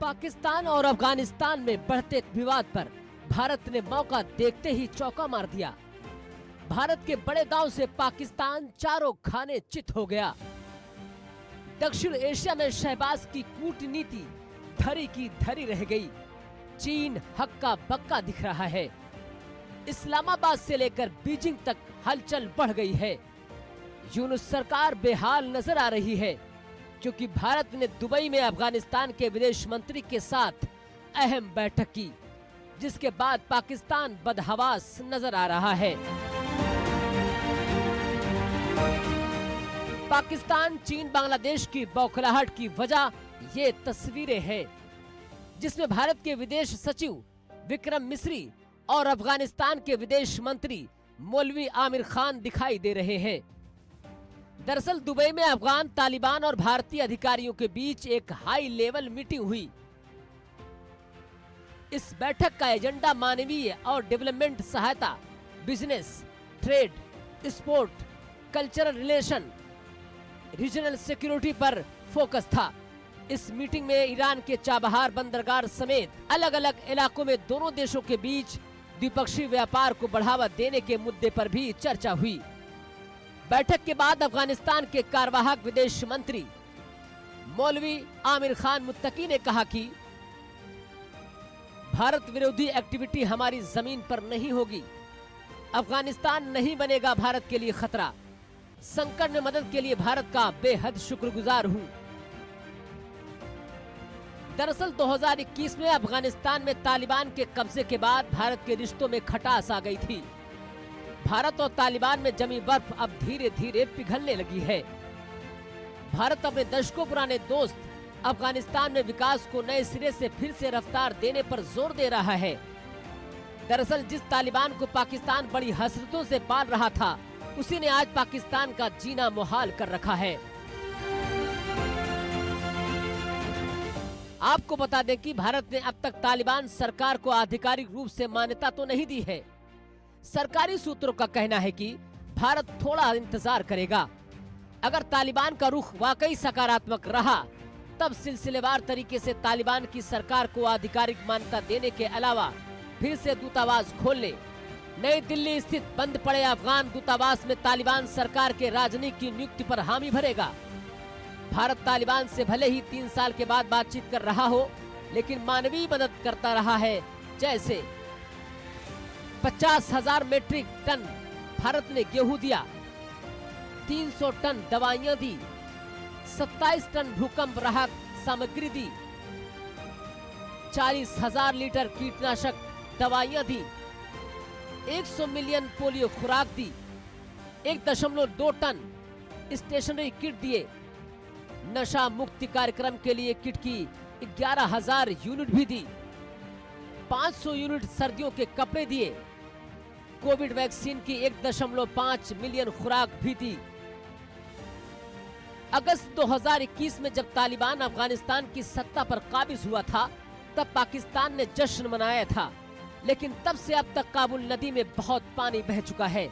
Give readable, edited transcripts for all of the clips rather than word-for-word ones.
पाकिस्तान और अफगानिस्तान में बढ़ते विवाद पर भारत ने मौका देखते ही चौका मार दिया। भारत के बड़े दांव से पाकिस्तान चारों खाने चित हो गया। दक्षिण एशिया में शहबाज की कूटनीति धरी की धरी रह गई। चीन हक्का बक्का दिख रहा है। इस्लामाबाद से लेकर बीजिंग तक हलचल बढ़ गई है। यूनुस सरकार बेहाल नजर आ रही है क्योंकि भारत ने दुबई में अफगानिस्तान के विदेश मंत्री के साथ अहम बैठक की, जिसके बाद पाकिस्तान बदहवास नजर आ रहा है। पाकिस्तान चीन बांग्लादेश की बौखलाहट की वजह ये तस्वीरें हैं, जिसमें भारत के विदेश सचिव विक्रम मिस्री और अफगानिस्तान के विदेश मंत्री मौलवी आमिर खान दिखाई दे रहे हैं। दरअसल दुबई में अफगान तालिबान और भारतीय अधिकारियों के बीच एक हाई लेवल मीटिंग हुई। इस बैठक का एजेंडा मानवीय और डेवलपमेंट सहायता, business, trade, sport, cultural relation, regional security पर फोकस था। इस मीटिंग में ईरान के चाबहार बंदरगाह समेत अलग अलग इलाकों में दोनों देशों के बीच द्विपक्षीय व्यापार को बढ़ावा देने के मुद्दे पर भी चर्चा हुई। बैठक के बाद अफगानिस्तान के कार्यवाहक विदेश मंत्री मौलवी आमिर खान मुत्तकी ने कहा कि भारत विरोधी एक्टिविटी हमारी जमीन पर नहीं होगी। अफगानिस्तान नहीं बनेगा भारत के लिए खतरा। संकट में मदद के लिए भारत का बेहद शुक्रगुजार हूं। दरअसल 2021 में अफगानिस्तान में तालिबान के कब्जे के बाद भारत के रिश्तों में खटास आ गई थी। भारत और तालिबान में जमी बर्फ अब धीरे धीरे पिघलने लगी है। भारत अपने दशकों पुराने दोस्त अफगानिस्तान में विकास को नए सिरे से फिर से रफ्तार देने पर जोर दे रहा है। दरअसल जिस तालिबान को पाकिस्तान बड़ी हसरतों से पाल रहा था, उसी ने आज पाकिस्तान का जीना मुहाल कर रखा है। आपको बता दें कि भारत ने अब तक तालिबान सरकार को आधिकारिक रूप से मान्यता तो नहीं दी है। सरकारी सूत्रों का कहना है कि भारत थोड़ा इंतजार करेगा। अगर तालिबान का रुख वाकई सकारात्मक रहा, तब सिलसिलेवार तरीके से तालिबान की सरकार को आधिकारिक मान्यता देने के अलावा फिर से दूतावास खोलने, नई दिल्ली स्थित बंद पड़े अफगान दूतावास में तालिबान सरकार के राजनयिक की नियुक्ति पर हामी भरेगा। भारत तालिबान से भले ही 3 साल के बाद बातचीत कर रहा हो, लेकिन मानवीय मदद करता रहा है। जैसे 50,000 मीट्रिक टन भारत ने गेहूं दिया, 300 टन दवाइयां दी, 27 टन भूकंप राहत सामग्री दी, 40,000 लीटर कीटनाशक दवाइयां दी, 100 मिलियन पोलियो खुराक दी, 1.2 टन स्टेशनरी किट दिए, नशा मुक्ति कार्यक्रम के लिए किट की 11,000 यूनिट भी दी, 500 यूनिट सर्दियों के कपड़े दिए, कोविड वैक्सीन की 1.5 मिलियन खुराक भी दी। अगस्त 2021 में जब तालिबान अफगानिस्तान की सत्ता पर काबिज हुआ था, तब पाकिस्तान ने जश्न मनाया था, लेकिन तब से अब तक काबुल नदी में बहुत पानी बह चुका है।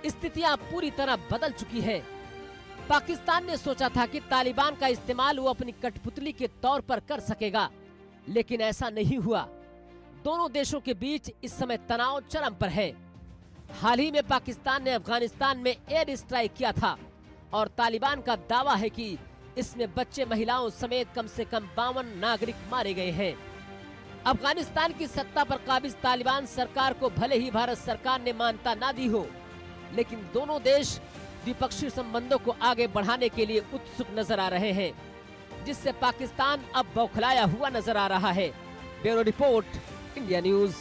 स्थितियां पूरी तरह बदल चुकी है। पाकिस्तान ने सोचा था कि तालिबान का इस्तेमाल वो अपनी कठपुतली के तौर पर कर सकेगा, लेकिन ऐसा नहीं हुआ। दोनों देशों के बीच इस समय तनाव चरम पर है। हाल ही में पाकिस्तान ने अफगानिस्तान में एयर स्ट्राइक किया था और तालिबान का दावा है कि इसमें बच्चे, महिलाओं समेत कम से कम 52 नागरिक मारे गए हैं। अफगानिस्तान की सत्ता पर काबिज तालिबान सरकार को भले ही भारत सरकार ने मान्यता ना दी हो, लेकिन दोनों देश द्विपक्षीय संबंधों को आगे बढ़ाने के लिए उत्सुक नजर आ रहे हैं, जिससे पाकिस्तान अब बौखलाया हुआ नजर आ रहा है। Bureau report, India news.